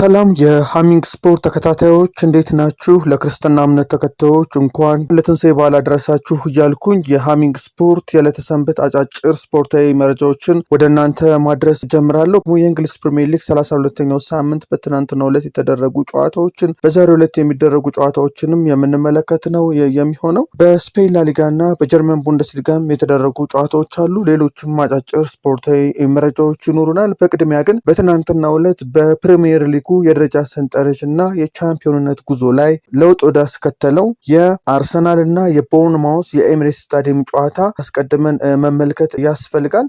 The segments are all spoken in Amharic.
ሰላም የሃሚንግ ስፖርት ተከታታዮች እንዴት ናችሁ? ለክርስትና እምነት ተከታዮች እንኳን ለትንሣኤ በዓል አደረሳችሁ እያልኩኝ የሃሚንግ ስፖርት የዕለተ ሰንበት አጫጭር ስፖርታዊ መረጃዎችን ወደ እናንተ ማድረስ ጀምራለሁ። የእንግሊዝ ፕሪሚየር ሊግ 32ኛው ሳምንት በትናንትናው ዕለት የተደረጉ ጨዋታዎችን በዛሬው ዕለት የሚደረጉ ጨዋታዎችንም የምንመለከት ነው የሚሆነው። በስፔን ላሊጋ እና በጀርመን ቡንደስሊጋም የተደረጉ ጨዋታዎች አሉ። ሌሎችም አጫጭር ስፖርታዊ መረጃዎች ይኖሩናል። በቅድሚያ ግን በትናንትናው ዕለት በፕሪሚየር ሊግ የደረጃ ሰንጠረዥ እና የቻምፒዮንነት ጉዞ ላይ ለውጥ ወዳስከተለው የአርሰናል እና የቦርንማውዝ የኤሚሬትስ ስታዲየም ጨዋታ አስቀድመን መመልከት ያስፈልጋል።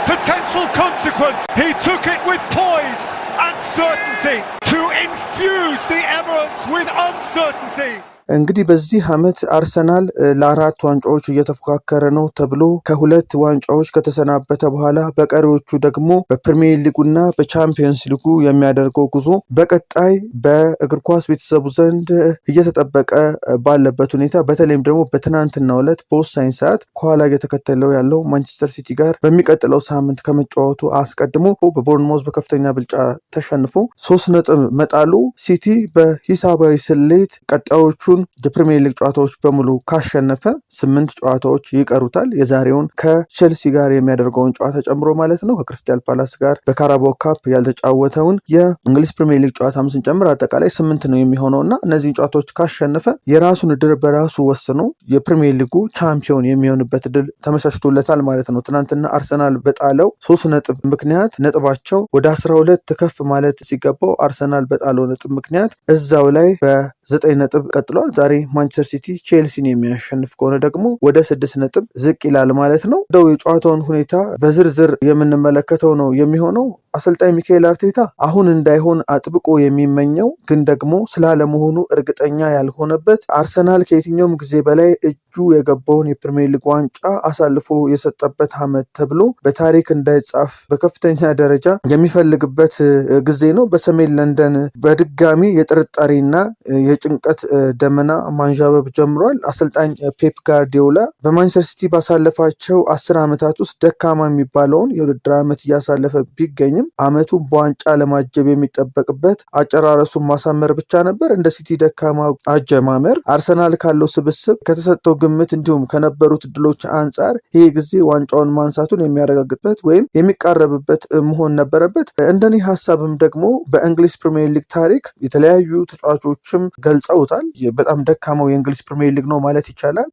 Potential consequence. He took it with poise and certainty to infuse the Emirates with uncertainty. እንግዲህ በዚህ ዓመት አርሰናል ለአራት ዋንጫዎች እየተፎካከረ ነው ተብሎ ከሁለት ዋንጫዎች ከተሰናበተ በኋላ በቀሪዎቹ ደግሞ በፕሪሚየር ሊጉና በቻምፒየንስ ሊጉ የሚያደርገው ጉዞ በቀጣይ በእግር ኳስ ቤተሰቡ ዘንድ እየተጠበቀ ባለበት ሁኔታ በተለይም ደግሞ በትናንትናው ዕለት በወሳኝ ሰዓት ከኋላ እየተከተለው ያለው ማንቸስተር ሲቲ ጋር በሚቀጥለው ሳምንት ከመጫወቱ አስቀድሞ በቦርንማውዝ በከፍተኛ ብልጫ ተሸንፎ 3 ነጥብ መጣሉ ሲቲ በሂሳባዊ ስሌት ቀጣዮቹ የፕሪሚየር ሊግ ጨዋታዎች በሙሉ ካሸነፈ 8 ጨዋታዎች ይቀሩታል። የዛሬውን ከቼልሲ ጋር የሚያደርገውን ጨዋታ ጨምሮ ማለት ነው። ከክሪስታል ፓላስ ጋር በካራባኦ ካፕ ያልተጫወተውን የእንግሊዝ ፕሪሚየር ሊግ ጨዋታም ስንጨምር አጠቃላይ 8 ነው የሚሆነውና እነዚህን ጨዋታዎች ካሸነፈ የራሱን እድል በራሱ ወስኖ የፕሪሚየር ሊጉ ቻምፒዮን የሚሆንበት እድል ተመቻችቶለታል ማለት ነው። ትናንትና አርሰናል በጣለው 3 ነጥብ ምክንያት ነጥባቸው ወደ 12 ከፍ ማለት ሲገባው አርሰናል በጣለው ነጥብ ምክንያት እዛው ላይ በ9 ነጥብ ቀጥሏል። ዛሬ ማንቸስተር ሲቲ ቼልሲን የሚያሸንፍ ከሆነ ደግሞ ወደ 6 ነጥብ ዝቅ ይላል ማለት ነው። እንደው የጨዋታውን ሁኔታ በዝርዝር የምንመለከተው ነው የሚሆነው። አሰልጣኝ ሚካኤል አርቴታ አሁን እንዳይሆን አጥብቆ የሚመኘው ግን ደግሞ ስላለመሆኑ እርግጠኛ ያልሆነበት አርሰናል ከየትኛውም ጊዜ በላይ እጁ የገባውን የፕሪሚየር ሊግ ዋንጫ አሳልፎ የሰጠበት ዓመት ተብሎ በታሪክ እንዳይጻፍ በከፍተኛ ደረጃ የሚፈልግበት ጊዜ ነው። በሰሜን ለንደን በድጋሚ የጥርጣሬና የጭንቀት ደመና ማንዣበብ ጀምሯል። አሰልጣኝ ፔፕ ጋርዲዮላ በማንቸስተር ሲቲ ባሳለፋቸው 10 ዓመታት ውስጥ ደካማ የሚባለውን የውድድር ዓመት እያሳለፈ ቢገኝም ዓመቱ በዋንጫ ለማጀብ የሚጠበቅበት አጨራረሱን ማሳመር ብቻ ነበር። እንደ ሲቲ ደካማ አጀማመር አርሰናል ካለው ስብስብ ከተሰጠው ግምት እንዲሁም ከነበሩት ድሎች አንጻር ይህ ጊዜ ዋንጫውን ማንሳቱን የሚያረጋግጥበት ወይም የሚቃረብበት መሆን ነበረበት። እንደኔ ሀሳብም ደግሞ በእንግሊዝ ፕሪሚየር ሊግ ታሪክ የተለያዩ ተጫዋቾችም ገልጸውታል። በጣም ደካማው የእንግሊዝ ፕሪሚየር ሊግ ነው ማለት ይቻላል።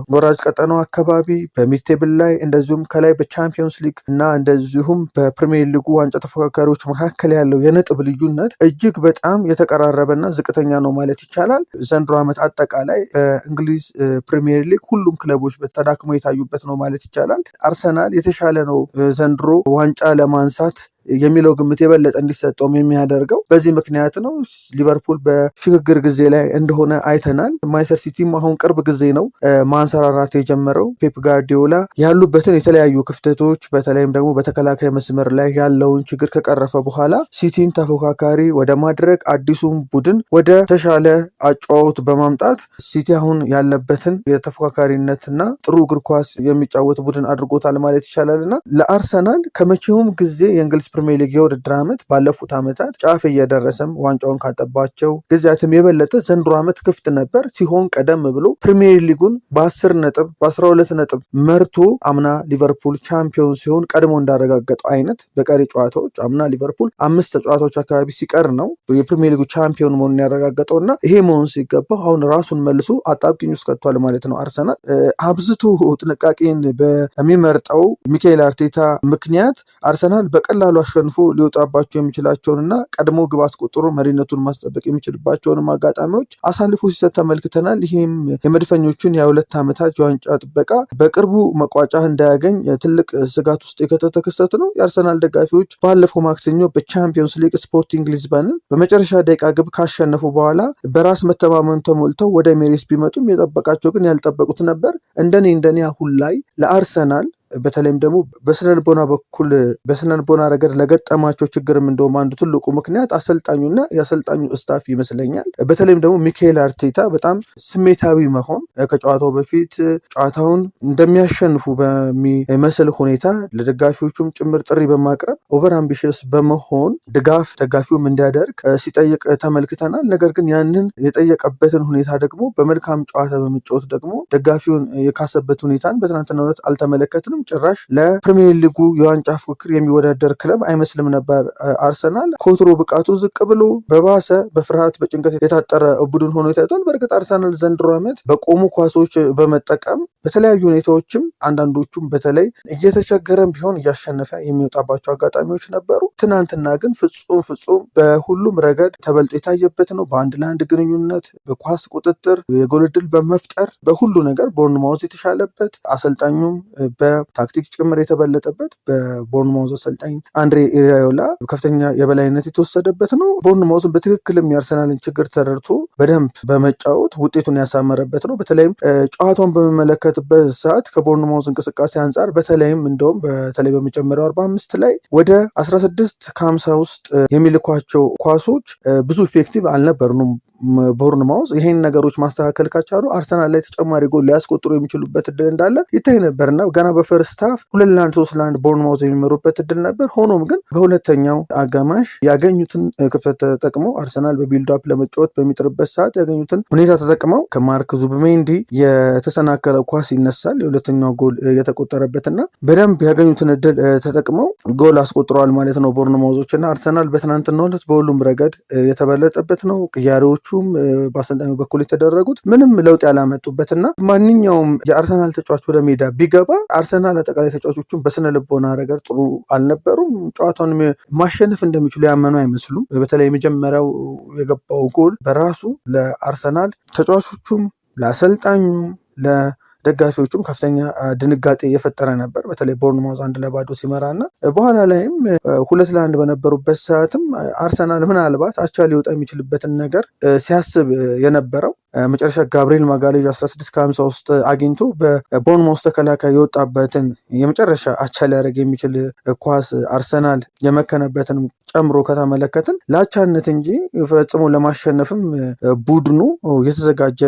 በወራጅ ቀጠናው አካባቢ በሚድቴብል ላይ እንደዚሁም ከላይ በቻምፒዮንስ ሊግ እና እንደዚሁም በፕሪሚየር ሊጉ ዋንጫ ተፎካካሪዎች መካከል ያለው የነጥብ ልዩነት እጅግ በጣም የተቀራረበና ዝቅተኛ ነው ማለት ይቻላል። ዘንድሮ ዓመት አጠቃላይ በእንግሊዝ ፕሪሚየር ሊግ ሁሉም ክለቦች ተዳክመው የታዩበት ነው ማለት ይቻላል። አርሰናል የተሻለ ነው ዘንድሮ ዋንጫ ለማንሳት የሚለው ግምት የበለጠ እንዲሰጠውም የሚያደርገው በዚህ ምክንያት ነው። ሊቨርፑል በሽግግር ጊዜ ላይ እንደሆነ አይተናል። ማንቸስተር ሲቲም አሁን ቅርብ ጊዜ ነው ማንሰራራት የጀመረው። ፔፕ ጋርዲዮላ ያሉበትን የተለያዩ ክፍተቶች በተለይም ደግሞ በተከላካይ መስመር ላይ ያለውን ችግር ከቀረፈ በኋላ ሲቲን ተፎካካሪ ወደ ማድረግ አዲሱን ቡድን ወደ ተሻለ አጫዋወት በማምጣት ሲቲ አሁን ያለበትን የተፎካካሪነትና ጥሩ እግር ኳስ የሚጫወት ቡድን አድርጎታል ማለት ይቻላል እና ለአርሰናል ከመቼውም ጊዜ የእንግሊዝ ፕሪሚየር ሊግ የውድድር ዓመት ባለፉት ዓመታት ጫፍ እየደረሰም ዋንጫውን ካጠባቸው ጊዜያትም የበለጠ ዘንድሮ ዓመት ክፍት ነበር ሲሆን ቀደም ብሎ ፕሪሚየር ሊጉን በ10 ነጥብ በ12 ነጥብ መርቶ አምና ሊቨርፑል ቻምፒዮን ሲሆን ቀድሞ እንዳረጋገጠው አይነት በቀሪ ጨዋታዎች አምና ሊቨርፑል 5 ተጫዋቾች አካባቢ ሲቀር ነው የፕሪሚየር ሊጉ ቻምፒዮን መሆኑን ያረጋገጠውና ይሄ መሆን ሲገባው አሁን ራሱን መልሶ አጣብቂኝ ውስጥ ከቷል ማለት ነው። አርሰናል አብዝቶ ጥንቃቄን በሚመርጠው ሚካኤል አርቴታ ምክንያት አርሰናል በቀላሉ አሸንፎ ሊወጣባቸው የሚችላቸውንና ቀድሞ ግብ አስቆጥሮ መሪነቱን ማስጠበቅ የሚችልባቸውንም አጋጣሚዎች አሳልፎ ሲሰጥ ተመልክተናል። ይህም የመድፈኞቹን የ2 ዓመታት የዋንጫ ጥበቃ በቅርቡ መቋጫ እንዳያገኝ ትልቅ ስጋት ውስጥ የከተተ ክስተት ነው። የአርሰናል ደጋፊዎች ባለፈው ማክሰኞ በቻምፒዮንስ ሊግ ስፖርቲንግ ሊዝበንን በመጨረሻ ደቂቃ ግብ ካሸነፉ በኋላ በራስ መተማመን ተሞልተው ወደ ኤሚሬትስ ቢመጡም የጠበቃቸው ግን ያልጠበቁት ነበር። እንደኔ አሁን ላይ ለአርሰናል በተለይም ደግሞ በስነልቦና በኩል በስነልቦና ረገድ ለገጠማቸው ችግርም እንደውም አንዱ ትልቁ ምክንያት አሰልጣኙና የአሰልጣኙ ስታፍ ይመስለኛል። በተለይም ደግሞ ሚካኤል አርቴታ በጣም ስሜታዊ መሆን ከጨዋታው በፊት ጨዋታውን እንደሚያሸንፉ በሚመስል ሁኔታ ለደጋፊዎቹም ጭምር ጥሪ በማቅረብ ኦቨር አምቢሽስ በመሆን ድጋፍ ደጋፊውም እንዲያደርግ ሲጠይቅ ተመልክተናል። ነገር ግን ያንን የጠየቀበትን ሁኔታ ደግሞ በመልካም ጨዋታ በመጫወት ደግሞ ደጋፊውን የካሰበት ሁኔታን በትናንትናው ዕለት አልተመለከትንም። ጭራሽ ለፕሪሚየር ሊጉ የዋንጫ ፉክክር የሚወዳደር ክለብ አይመስልም ነበር። አርሰናል ከወትሮ ብቃቱ ዝቅ ብሎ በባሰ በፍርሃት በጭንቀት የታጠረ ቡድን ሆኖ ታይቷል። በእርግጥ አርሰናል ዘንድሮ ዓመት በቆሙ ኳሶች በመጠቀም በተለያዩ ሁኔታዎችም አንዳንዶቹም በተለይ እየተቸገረም ቢሆን እያሸነፈ የሚወጣባቸው አጋጣሚዎች ነበሩ። ትናንትና ግን ፍጹም በሁሉም ረገድ ተበልጦ የታየበት ነው። በአንድ ለአንድ ግንኙነት፣ በኳስ ቁጥጥር፣ የጎል ዕድል በመፍጠር በሁሉ ነገር ቦርንማውዝ የተሻለበት አሰልጣኙም በታክቲክ ጭምር የተበለጠበት በቦርንማውዝ አሰልጣኝ አንድሬ ኢራዮላ ከፍተኛ የበላይነት የተወሰደበት ነው። ቦርንማውዝን በትክክልም የአርሰናልን ችግር ተረድቶ በደንብ በመጫወት ውጤቱን ያሳመረበት ነው። በተለይም ጨዋታውን በመመለከትበት ሰዓት ከቦርንማውዝ እንቅስቃሴ አንጻር በተለይም እንደውም በተለይ በመጀመሪያው 45 ላይ ወደ 16 ከ50 ውስጥ የሚልኳቸው ኳሶች ብዙ ኢፌክቲቭ አልነበሩም። ቦርንማውዝ ይሄን ነገሮች ማስተካከል ካቻሉ አርሰናል ላይ ተጨማሪ ጎል ሊያስቆጥሩ የሚችሉበት እድል እንዳለ ይታይ ነበርና ገና በፈርስት ሃፍ 2-1 3-1 ቦርንማውዝ የሚመሩበት እድል ነበር። ሆኖም ግን በሁለተኛው አጋማሽ ያገኙትን ክፍተት ተጠቅመው አርሰናል በቢልድ አፕ ለመጫወት በሚጥርበት ሰዓት ያገኙትን ሁኔታ ተጠቅመው ከማርክ ዙቢሜንዲ የተሰናከለ ኳስ ይነሳል የሁለተኛው ጎል የተቆጠረበትና በደንብ ያገኙትን እድል ተጠቅመው ጎል አስቆጥረዋል ማለት ነው ቦርንማውዞች። እና አርሰናል በትናንትናው ዕለት በሁሉም ረገድ የተበለጠበት ነው። ቅያሬዎቹ በአሰልጣኙ በኩል የተደረጉት ምንም ለውጥ ያላመጡበትና ማንኛውም የአርሰናል ተጫዋች ወደ ሜዳ ቢገባ አርሰናል አጠቃላይ ተጫዋቾቹን በስነ ልቦና ረገድ ጥሩ አልነበሩም። ጨዋታውን ማሸነፍ እንደሚችሉ ያመኑ አይመስሉም። በተለይ የመጀመሪያው የገባው ጎል በራሱ ለአርሰናል ተጫዋቾቹም ለአሰልጣኙም ደጋፊዎቹም ከፍተኛ ድንጋጤ የፈጠረ ነበር። በተለይ ቦርንማውዝ 1-0 ሲመራና በኋላ ላይም 2-1 በነበሩበት ሰዓትም አርሰናል ምናልባት አቻ ሊወጣ የሚችልበትን ነገር ሲያስብ የነበረው መጨረሻ ጋብሪኤል ማጋሌዥ 16 ከ50 ውስጥ አግኝቶ በቦርንማውዝ ተከላካይ የወጣበትን የመጨረሻ አቻ ሊያደርግ የሚችል ኳስ አርሰናል የመከነበትን ጨምሮ ከተመለከትን ለአቻነት እንጂ ፈጽሞ ለማሸነፍም ቡድኑ የተዘጋጀ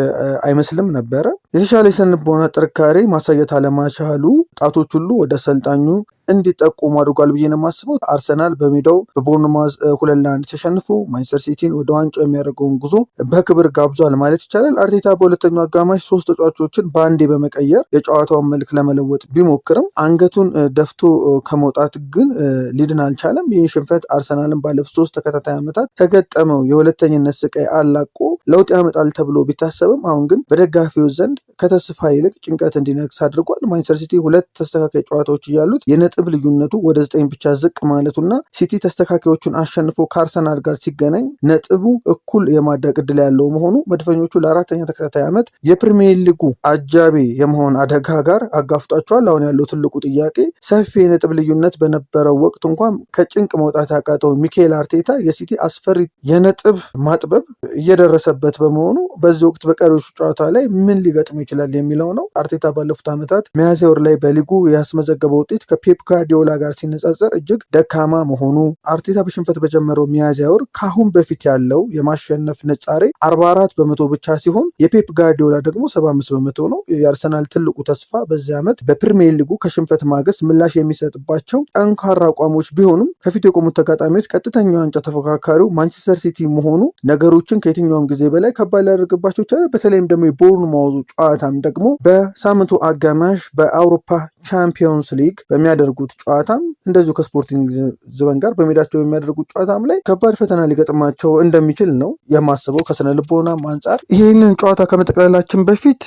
አይመስልም ነበረ። የተሻለ የስነልቦና ጥንካሬ ማሳየት አለማቻሉ ጣቶች ሁሉ ወደ አሰልጣኙ እንዲጠቁሙ አድርጓል ብዬ ነው የማስበው። አርሰናል በሜዳው በቦርንማውዝ 2-1 ተሸንፎ ማንቸስተር ሲቲን ወደ ዋንጫው የሚያደርገውን ጉዞ በክብር ጋብዟል ማለት ይቻላል። አርቴታ በሁለተኛው አጋማሽ 3 ተጫዋቾችን በአንዴ በመቀየር የጨዋታውን መልክ ለመለወጥ ቢሞክርም አንገቱን ደፍቶ ከመውጣት ግን ሊድን አልቻለም። ይህ ሽንፈት አርሰናልን ባለፉት 3 ተከታታይ ዓመታት ከገጠመው የሁለተኝነት ስቃይ አላቆ ለውጥ ያመጣል ተብሎ ቢታሰብም አሁን ግን በደጋፊዎች ዘንድ ከተስፋ ይልቅ ጭንቀት እንዲነግስ አድርጓል። ማንቸስተር ሲቲ 2 ተስተካካይ ጨዋታዎች እያሉት የነጥብ ልዩነቱ ወደ 9 ብቻ ዝቅ ማለቱና ሲቲ ተስተካካዮቹን አሸንፎ ከአርሰናል ጋር ሲገናኝ ነጥቡ እኩል የማድረግ እድል ያለው መሆኑ መድፈኞቹ ለአራተኛ ተከታታይ ዓመት የፕሪሚየር ሊጉ አጃቢ የመሆን አደጋ ጋር አጋፍጧቸዋል። አሁን ያለው ትልቁ ጥያቄ ሰፊ የነጥብ ልዩነት በነበረው ወቅት እንኳን ከጭንቅ መውጣት ያቃተው ሚካኤል አርቴታ የሲቲ አስፈሪ የነጥብ ማጥበብ እየደረሰበት በመሆኑ በዚህ ወቅት በቀሪዎቹ ጨዋታ ላይ ምን ሊገጥም ይችላል የሚለው ነው። አርቴታ ባለፉት ዓመታት ሚያዝያ ወር ላይ በሊጉ ያስመዘገበው ውጤት ከፔፕ ጋርዲዮላ ጋር ሲነጻጸር እጅግ ደካማ መሆኑ፣ አርቴታ በሽንፈት በጀመረው ሚያዝያ ወር ካሁን በፊት ያለው የማሸነፍ ንጻሬ 44 በመቶ ብቻ ሲሆን የፔፕ ጋርዲዮላ ደግሞ 75 በመቶ ነው። የአርሰናል ትልቁ ተስፋ በዚህ ዓመት በፕሪሚየር ሊጉ ከሽንፈት ማግስት ምላሽ የሚሰጥባቸው ጠንካራ አቋሞች ቢሆኑም ከፊት የቆሙት ተጋጣሚዎች ቀጥተኛ ዋንጫ ተፎካካሪው ማንቸስተር ሲቲ መሆኑ ነገሮችን ከየትኛውም ጊዜ በላይ ከባድ ሊያደርግባቸው ይችላል። በተለይም ደግሞ የቦርንማውዙ ጨዋታም ደግሞ በሳምንቱ አጋማሽ በአውሮፓ ቻምፒዮንስ ሊግ በሚያደርጉት ጨዋታም እንደዚሁ ከስፖርቲንግ ሊዝበን ጋር በሜዳቸው የሚያደርጉት ጨዋታም ላይ ከባድ ፈተና ሊገጥማቸው እንደሚችል ነው የማስበው ከስነ ልቦናም አንጻር። ይህንን ጨዋታ ከመጠቅለላችን በፊት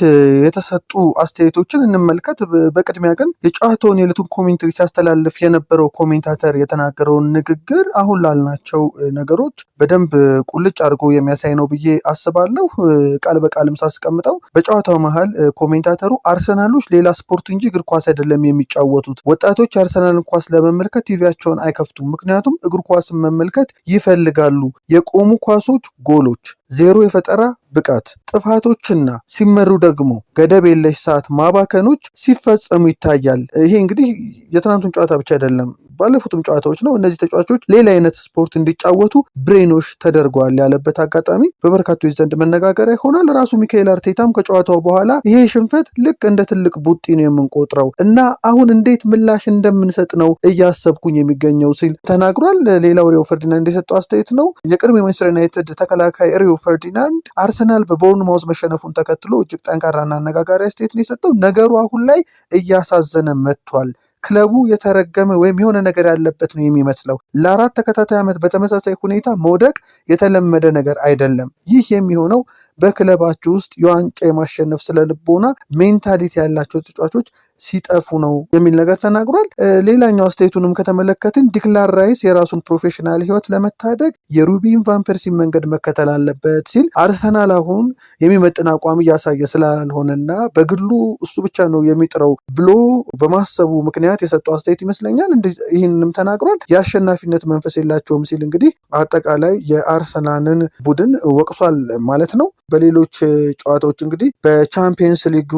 የተሰጡ አስተያየቶችን እንመልከት። በቅድሚያ ግን የጨዋታውን የዕለቱን ኮሜንትሪ ሲያስተላልፍ የነበረው ኮሜንታተር የተናገረውን ንግግር አሁን ላልናቸው ነገሮች በደንብ ቁልጭ አድርጎ የሚያሳይ ነው ብዬ አስባለሁ። ቃል በቃልም ሳስቀምጠው በጨዋታው መሀል ኮሜንታተሩ አርሰናሎች ሌላ ስፖርት እንጂ እግር ኳስ አይደለም የሚጫወቱት፣ ወጣቶች አርሰናልን ኳስ ለመመልከት ቲቪያቸውን አይከፍቱም። ምክንያቱም እግር ኳስን መመልከት ይፈልጋሉ። የቆሙ ኳሶች ጎሎች፣ ዜሮ የፈጠራ ብቃት፣ ጥፋቶችና ሲመሩ ደግሞ ገደብ የለሽ ሰዓት ማባከኖች ሲፈጸሙ ይታያል። ይሄ እንግዲህ የትናንቱን ጨዋታ ብቻ አይደለም፣ ባለፉትም ጨዋታዎች ነው። እነዚህ ተጫዋቾች ሌላ አይነት ስፖርት እንዲጫወቱ ብሬኖች ተደርገዋል ያለበት አጋጣሚ በበርካቶች ዘንድ መነጋገሪያ ይሆናል። ራሱ ሚካኤል አርቴታም ከጨዋታው በኋላ ይሄ ሽንፈት ልክ እንደ ትልቅ ቡጢ ነው የምንቆጥረው እና አሁን እንዴት ምላሽ እንደምንሰጥ ነው እያሰብኩኝ የሚገኘው ሲል ተናግሯል። ሌላው ሪዮ ፈርዲናንድ የሰጠው አስተያየት ነው። የቅድሞ የማንቸስተር ዩናይትድ ተከላካይ ሪዮ ፈርዲናንድ አርሰናል በቦርንማውዝ መሸነፉን ተከትሎ እጅግ ጠንካራና አነጋጋሪ አስተያየት ነው የሰጠው። ነገሩ አሁን ላይ እያሳዘነ መጥቷል። ክለቡ የተረገመ ወይም የሆነ ነገር ያለበት ነው የሚመስለው። ለ4 ተከታታይ ዓመት በተመሳሳይ ሁኔታ መውደቅ የተለመደ ነገር አይደለም። ይህ የሚሆነው በክለባችሁ ውስጥ የዋንጫ የማሸነፍ ስለ ልቦና ሜንታሊቲ ያላቸው ተጫዋቾች ሲጠፉ ነው የሚል ነገር ተናግሯል። ሌላኛው አስተያየቱንም ከተመለከትን ዲክላን ራይስ የራሱን ፕሮፌሽናል ህይወት ለመታደግ የሩቢን ቫን ፐርሲን መንገድ መከተል አለበት ሲል አርሰናል አሁን የሚመጥን አቋም እያሳየ ስላልሆነና በግሉ እሱ ብቻ ነው የሚጥረው ብሎ በማሰቡ ምክንያት የሰጠው አስተያየት ይመስለኛል። ይህንንም ተናግሯል። የአሸናፊነት መንፈስ የላቸውም ሲል እንግዲህ አጠቃላይ የአርሰናልን ቡድን ወቅሷል ማለት ነው። በሌሎች ጨዋታዎች እንግዲህ በቻምፒየንስ ሊጉ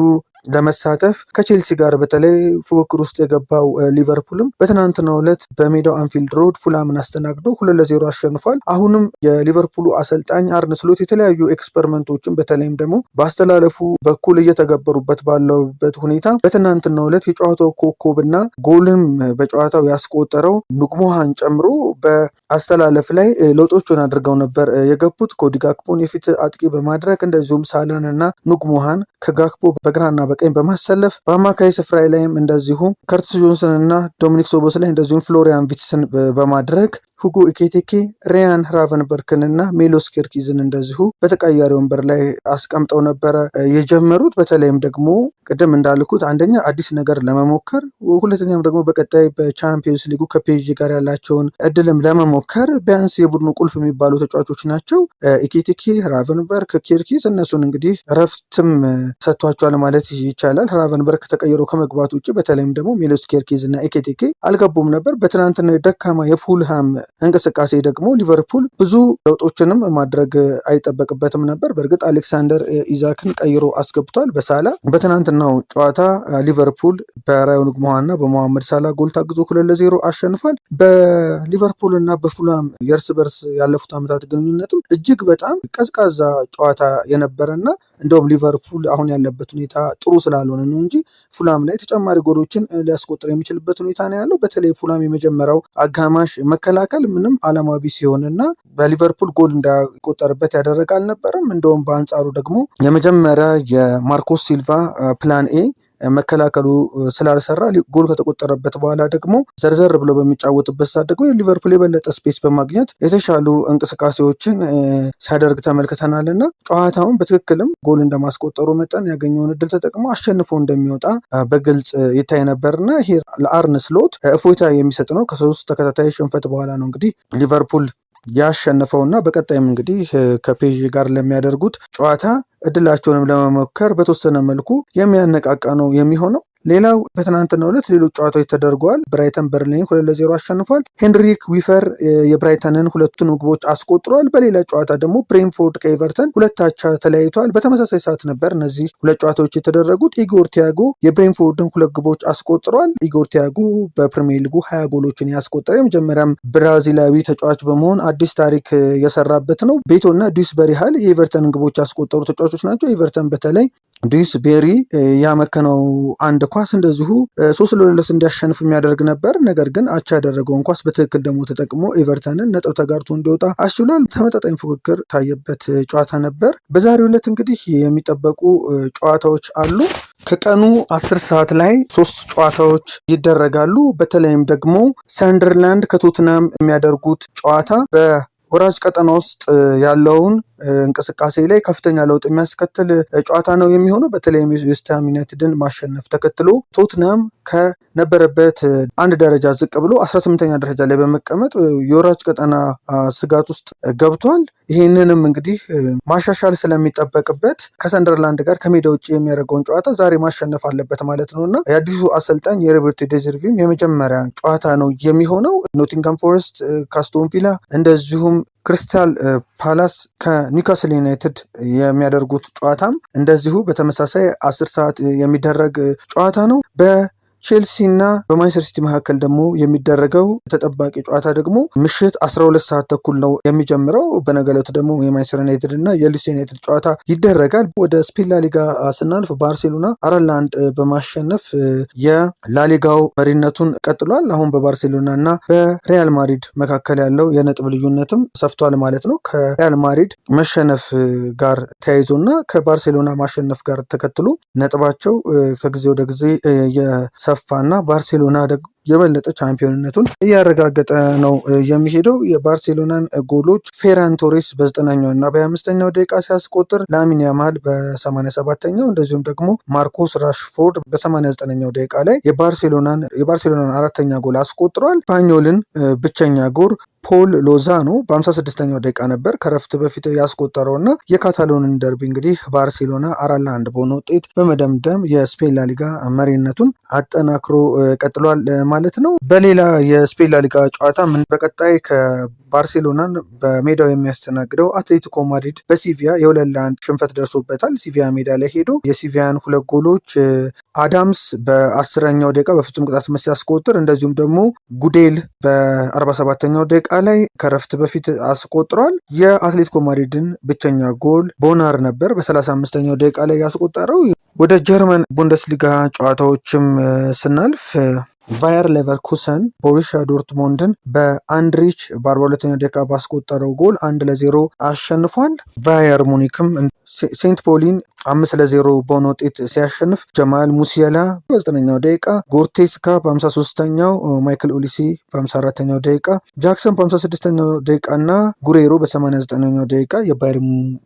ለመሳተፍ ከቼልሲ ጋር በተለይ ፉክክር ውስጥ የገባው ሊቨርፑልም በትናንትናው ዕለት በሜዳው አንፊልድ ሮድ ፉላምን አስተናግዶ 2-0 አሸንፏል። አሁንም የሊቨርፑሉ አሰልጣኝ አርነ ስሎት የተለያዩ ኤክስፐሪመንቶችን በተለይም ደግሞ በአስተላለፉ በኩል እየተገበሩበት ባለበት ሁኔታ በትናንትናው ዕለት የጨዋታው ኮከብና ጎልም በጨዋታው ያስቆጠረው ኑግሞሃን ጨምሮ በአስተላለፍ ላይ ለውጦችን አድርገው ነበር የገቡት። ኮዲ ጋክፖን የፊት አጥቂ በማድረግ እንደዚሁም ሳላን እና ኑግሞሃን ከጋክፖ በግራና በቀኝ በማሰለፍ በአማካይ ስፍራ ላይም እንደዚሁ ከርቲስ ጆንሰን እና ዶሚኒክ ሶቦስ ላይ እንደዚሁም ፍሎሪያን ቪትስን በማድረግ ሁጎ ኢኬቲኬ፣ ሪያን ራቨንበርክን እና ሜሎስ ኬርኪዝን እንደዚሁ በተቀያሪ ወንበር ላይ አስቀምጠው ነበረ የጀመሩት። በተለይም ደግሞ ቅድም እንዳልኩት አንደኛ አዲስ ነገር ለመሞከር፣ ሁለተኛም ደግሞ በቀጣይ በቻምፒየንስ ሊጉ ከፔጂ ጋር ያላቸውን እድልም ለመሞከር ቢያንስ የቡድኑ ቁልፍ የሚባሉ ተጫዋቾች ናቸው። ኢኬቲኬ፣ ራቨንበርክ፣ ኬርኪዝ እነሱን እንግዲህ ረፍትም ሰጥቷቸዋል ማለት ይቻላል። ራቨንበርክ ተቀይሮ ከመግባት ውጭ በተለይም ደግሞ ሜሎስ ኬርኪዝ እና ኢኬቲኬ አልገቡም ነበር። በትናንትና ደካማ የፉልሃም እንቅስቃሴ ደግሞ ሊቨርፑል ብዙ ለውጦችንም ማድረግ አይጠበቅበትም ነበር። በእርግጥ አሌክሳንደር ኢዛክን ቀይሮ አስገብቷል በሳላ። በትናንትናው ጨዋታ ሊቨርፑል በራዮን ኑግሞሃና በሞሐመድ ሳላ ጎል ታግዞ 2-0 አሸንፏል። በሊቨርፑል እና በፉላም የእርስ በርስ ያለፉት ዓመታት ግንኙነትም እጅግ በጣም ቀዝቃዛ ጨዋታ የነበረና እንደውም ሊቨርፑል አሁን ያለበት ሁኔታ ጥሩ ስላልሆነ ነው እንጂ ፉላም ላይ ተጨማሪ ጎሎችን ሊያስቆጥር የሚችልበት ሁኔታ ነው ያለው። በተለይ ፉላም የመጀመሪያው አጋማሽ መከላከል ምንም ዓላማ ቢስ ሲሆንና በሊቨርፑል ጎል እንዳይቆጠርበት ያደረገ አልነበረም። እንደውም በአንጻሩ ደግሞ የመጀመሪያ የማርኮስ ሲልቫ ፕላን ኤ መከላከሉ ስላልሰራ ጎል ከተቆጠረበት በኋላ ደግሞ ዘርዘር ብሎ በሚጫወትበት ሰዓት ደግሞ ሊቨርፑል የበለጠ ስፔስ በማግኘት የተሻሉ እንቅስቃሴዎችን ሲያደርግ ተመልክተናል እና ጨዋታውን በትክክልም ጎል እንደማስቆጠሩ መጠን ያገኘውን እድል ተጠቅሞ አሸንፎ እንደሚወጣ በግልጽ ይታይ ነበርና ይሄ ለአርነ ስሎት እፎይታ የሚሰጥ ነው። ከ3 ተከታታይ ሽንፈት በኋላ ነው እንግዲህ ሊቨርፑል ያሸነፈውና በቀጣይም እንግዲህ ከፔዥ ጋር ለሚያደርጉት ጨዋታ እድላቸውንም ለመሞከር በተወሰነ መልኩ የሚያነቃቃ ነው የሚሆነው። ሌላው በትናንትናው ዕለት ሌሎች ጨዋታዎች ተደርገዋል። ብራይተን በርሊን 2-0 አሸንፏል። ሄንሪክ ዊፈር የብራይተንን 2 ግቦች አስቆጥሯል። በሌላ ጨዋታ ደግሞ ብሬንፎርድ ከኤቨርተን 2-2 ተለያይተዋል። በተመሳሳይ ሰዓት ነበር እነዚህ 2 ጨዋታዎች የተደረጉት። ኢጎር ቲያጎ የብሬንፎርድን 2 ግቦች አስቆጥሯል። ኢጎር ቲያጎ በፕሪሚየር ሊጉ 20 ጎሎችን ያስቆጠረ የመጀመሪያም ብራዚላዊ ተጫዋች በመሆን አዲስ ታሪክ የሰራበት ነው። ቤቶ እና ዱስበሪ ሃል የኤቨርተንን ግቦች ያስቆጠሩ ተጫዋቾች ናቸው። ኤቨርተን በተለይ ዱስበሪ ያመከነው አንድ ኳስ እንደዚሁ 3-2 እንዲያሸንፍ የሚያደርግ ነበር። ነገር ግን አቻ ያደረገውን ኳስ በትክክል ደግሞ ተጠቅሞ ኤቨርተንን ነጥብ ተጋርቶ እንዲወጣ አስችሏል። ተመጣጣኝ ፉክክር ታየበት ጨዋታ ነበር። በዛሬው ዕለት እንግዲህ የሚጠበቁ ጨዋታዎች አሉ። ከቀኑ 10 ሰዓት ላይ 3 ጨዋታዎች ይደረጋሉ። በተለይም ደግሞ ሰንደርላንድ ከቶትናም የሚያደርጉት ጨዋታ በወራጅ ቀጠና ውስጥ ያለውን እንቅስቃሴ ላይ ከፍተኛ ለውጥ የሚያስከትል ጨዋታ ነው የሚሆነው። በተለይም ዌስትሃም ዩናይትድን ማሸነፍ ተከትሎ ቶትናም ከነበረበት አንድ ደረጃ ዝቅ ብሎ 18ኛ ደረጃ ላይ በመቀመጥ የወራጅ ቀጠና ስጋት ውስጥ ገብቷል። ይህንንም እንግዲህ ማሻሻል ስለሚጠበቅበት ከሰንደርላንድ ጋር ከሜዳ ውጭ የሚያደርገውን ጨዋታ ዛሬ ማሸነፍ አለበት ማለት ነው እና የአዲሱ አሰልጣኝ የሮበርቶ ዴዘርቪም የመጀመሪያ ጨዋታ ነው የሚሆነው። ኖቲንጋም ፎረስት ከአስቶን ቪላ እንደዚሁም ክሪስታል ፓላስ ከኒውካስል ዩናይትድ የሚያደርጉት ጨዋታም እንደዚሁ በተመሳሳይ 10 ሰዓት የሚደረግ ጨዋታ ነው። ቼልሲ እና በማንቸስተር ሲቲ መካከል ደግሞ የሚደረገው ተጠባቂ ጨዋታ ደግሞ ምሽት 12 ሰዓት ተኩል ነው የሚጀምረው። በነገለት ደግሞ የማንቸስተር ዩናይትድ እና የሊድስ ዩናይትድ ጨዋታ ይደረጋል። ወደ ስፔን ላሊጋ ስናልፍ ባርሴሎና 4-1 በማሸነፍ የላሊጋው መሪነቱን ቀጥሏል። አሁን በባርሴሎና እና በሪያል ማድሪድ መካከል ያለው የነጥብ ልዩነትም ሰፍቷል ማለት ነው። ከሪያል ማድሪድ መሸነፍ ጋር ተያይዞ እና ከባርሴሎና ማሸነፍ ጋር ተከትሎ ነጥባቸው ከጊዜ ወደ ጊዜ ሰፋና ባርሴሎና ደግሞ የበለጠ ቻምፒዮንነቱን እያረጋገጠ ነው የሚሄደው። የባርሴሎናን ጎሎች ፌራን ቶሬስ በ9ኛው እና በ25ኛው ደቂቃ ሲያስቆጥር ላሚን ያማል በ87ኛው እንደዚሁም ደግሞ ማርኮስ ራሽፎርድ በ89ኛው ደቂቃ ላይ የባርሴሎናን አራተኛ ጎል አስቆጥሯል። ስፓኞልን ብቸኛ ጎል ፖል ሎዛኖ በ56ኛው ደቂቃ ነበር ከረፍት በፊት ያስቆጠረው እና የካታሎንን ደርቢ እንግዲህ ባርሴሎና 4-1 በሆነ ውጤት በመደምደም የስፔን ላሊጋ መሪነቱን አጠናክሮ ቀጥሏል ማለት ነው። በሌላ የስፔን ላሊጋ ጨዋታ በቀጣይ ባርሴሎናን በሜዳው የሚያስተናግደው አትሌቲኮ ማድሪድ በሲቪያ የ2-1 ሽንፈት ደርሶበታል። ሲቪያ ሜዳ ላይ ሄዶ የሲቪያን 2 ጎሎች አዳምስ በ10ኛው ደቂቃ በፍጹም ቅጣት ምት ሲያስቆጥር እንደዚሁም ደግሞ ጉዴል በ47ኛው ደቂቃ ላይ ከረፍት በፊት አስቆጥሯል። የአትሌቲኮ ማድሪድን ብቸኛ ጎል ቦናር ነበር በ35ኛው ደቂቃ ላይ ያስቆጠረው። ወደ ጀርመን ቡንደስሊጋ ጨዋታዎችም ስናልፍ ቫየር ሌቨርኩሰን ቦሩሲያ ዶርትሞንድን በአንድሪች በ42ኛው ደቂቃ ባስቆጠረው ጎል 1-0 አሸንፏል። ቫየር ሙኒክም ሴንት ፖሊን 5-0 በሆነ ውጤት ሲያሸንፍ ጀማል ሙሲያላ በ9ኛው ደቂቃ፣ ጎርቴስካ በ53ኛው፣ ማይክል ኦሊሲ በ54ኛው ደቂቃ፣ ጃክሰን በ56ኛው ደቂቃ እና ጉሬሮ በ89ኛው ደቂቃ የባየር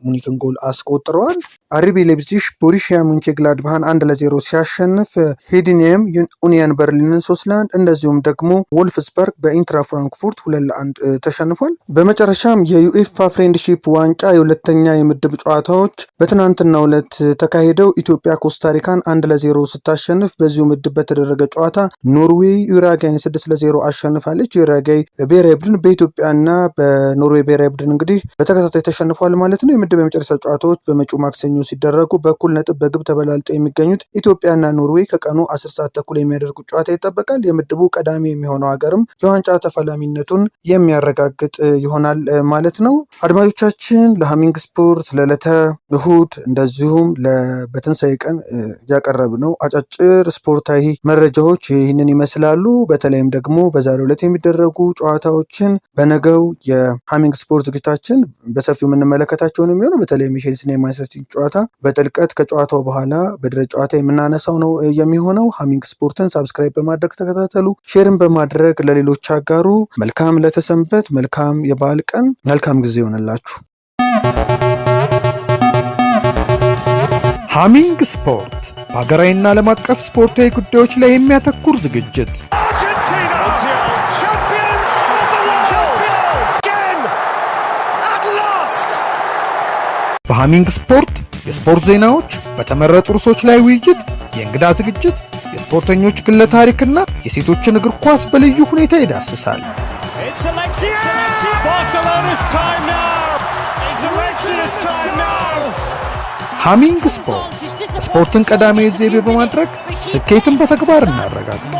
ሙኒክን ጎል አስቆጥረዋል። አርቢ ሌፕዚግ ቦሩሲያ ሙንቼንግላድባህን 1-0 ሲያሸንፍ ሄዲኒየም ዩኒየን በርሊንን 3-1 እንደዚሁም ደግሞ ወልፍስበርግ በኢንትራ ፍራንክፉርት 2-1 ተሸንፏል። በመጨረሻም የዩኤፋ ፍሬንድሺፕ ዋንጫ የሁለተኛ የምድብ ጨዋታዎች በትናንትናው ዕለት ተካሄደው ኢትዮጵያ ኮስታሪካን 1-0 ስታሸንፍ በዚሁ ምድብ በተደረገ ጨዋታ ኖርዌይ ዩራጋይን 6-0 አሸንፋለች። ዩራጋይ ብሔራዊ ቡድን በኢትዮጵያና በኖርዌይ ብሔራዊ ቡድን እንግዲህ በተከታታይ ተሸንፏል ማለት ነው። የምድብ የመጨረሻ ጨዋታዎች በመጪው ማክሰኞ ሲደረጉ በኩል ነጥብ በግብ ተበላልጠው የሚገኙት ኢትዮጵያና ኖርዌይ ከቀኑ 10 ሰዓት ተኩል የሚያደርጉት ጨዋታ ይጠበቃል። የምድቡ ቀዳሚ የሚሆነው ሀገርም የዋንጫ ተፋላሚነቱን የሚያረጋግጥ ይሆናል ማለት ነው። አድማጮቻችን ለሃሚንግ ስፖርት ለዕለተ እሁድ እንደዚሁም በትንሳኤ ቀን ያቀረብነው አጫጭር ስፖርታዊ መረጃዎች ይህንን ይመስላሉ። በተለይም ደግሞ በዛሬው ዕለት የሚደረጉ ጨዋታዎችን በነገው የሃሚንግ ስፖርት ዝግጅታችን በሰፊው የምንመለከታቸው ነው የሚሆነው። በተለይም የቼልሲና የማንቸስተር ሲቲ ጨዋታ በጥልቀት ከጨዋታው በኋላ በድረ ጨዋታ የምናነሳው ነው የሚሆነው። ሃሚንግ ስፖርትን ሳብስክራይብ በማድረግ ተከታተሉ፣ ሼርን በማድረግ ለሌሎች አጋሩ። መልካም ለተሰንበት፣ መልካም የበዓል ቀን፣ መልካም ጊዜ ይሆንላችሁ። ሃሚንግ ስፖርት በሀገራዊና ዓለም አቀፍ ስፖርታዊ ጉዳዮች ላይ የሚያተኩር ዝግጅት። በሃሚንግ ስፖርት የስፖርት ዜናዎች፣ በተመረጡ ርዕሶች ላይ ውይይት፣ የእንግዳ ዝግጅት፣ የስፖርተኞች ግለ ታሪክና የሴቶችን እግር ኳስ በልዩ ሁኔታ ይዳስሳል። ሃሚንግ ስፖርት ስፖርትን ቀዳሚ ዘይቤ በማድረግ ስኬትን በተግባር እናረጋግጥ።